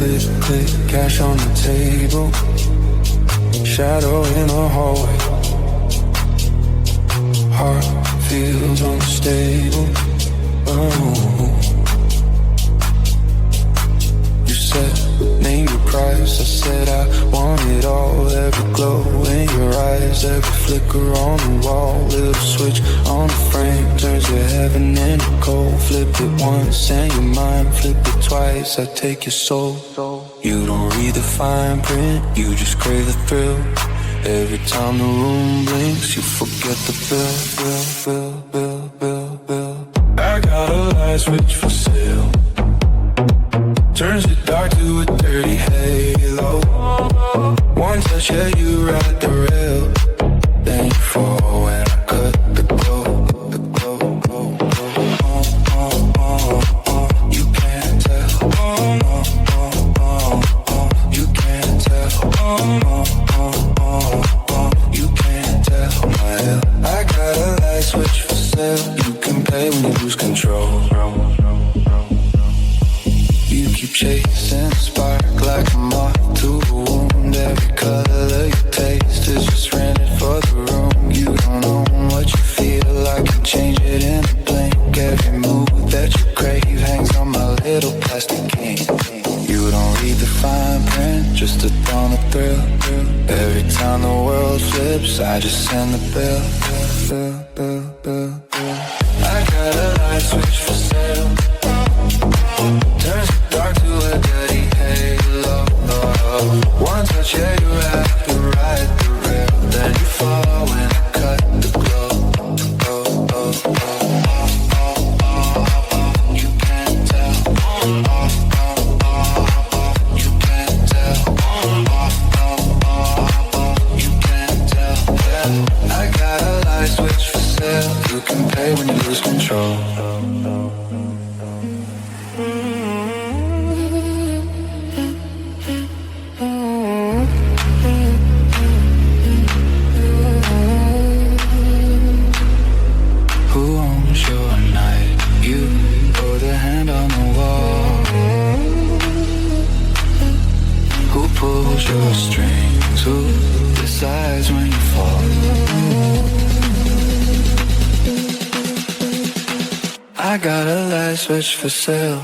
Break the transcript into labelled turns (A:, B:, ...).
A: click, click, cash on the table. Shadow in the hallway. Heart feels unstable. Oh. You said, name your price. I said I want it all. Every glow in your eyes, every flicker on the wall. Little switch on the frame turns your heaven into cold. Flip it once and your mind, flip it twice. I take your soul. You don't read the fine print, you just crave the thrill. Every time the room blinks, you forget the bill. I got a light switch for sale. Turns it dark to a dirty halo. One touch, yeah, you ride the rail. Then you fall when I cut the glow. The glow, glow, glow. You can't tell. You can't tell. You can't tell. I got a light switch for sale. You can pay when you lose control. You keep chasing a spark like a moth to a wound. Every color you taste is just rented for the room. You don't own what you feel, I can change it in a blink. Every move that you crave hangs on my little plastic king. You don't read the fine print, just a thrill of thrill. Every time the world flips, I just send the bill. I got a light switch for sale. Turns it dark to a dirty halo. One touch, yeah, you have to ride the rail. Then you fall when I cut the glow. You can't tell. You can't tell. You can't tell. Yeah. I got a light switch for sale. You can pay when you lose control. Pulls your strings, who decides when you fall? I got a light switch for sale.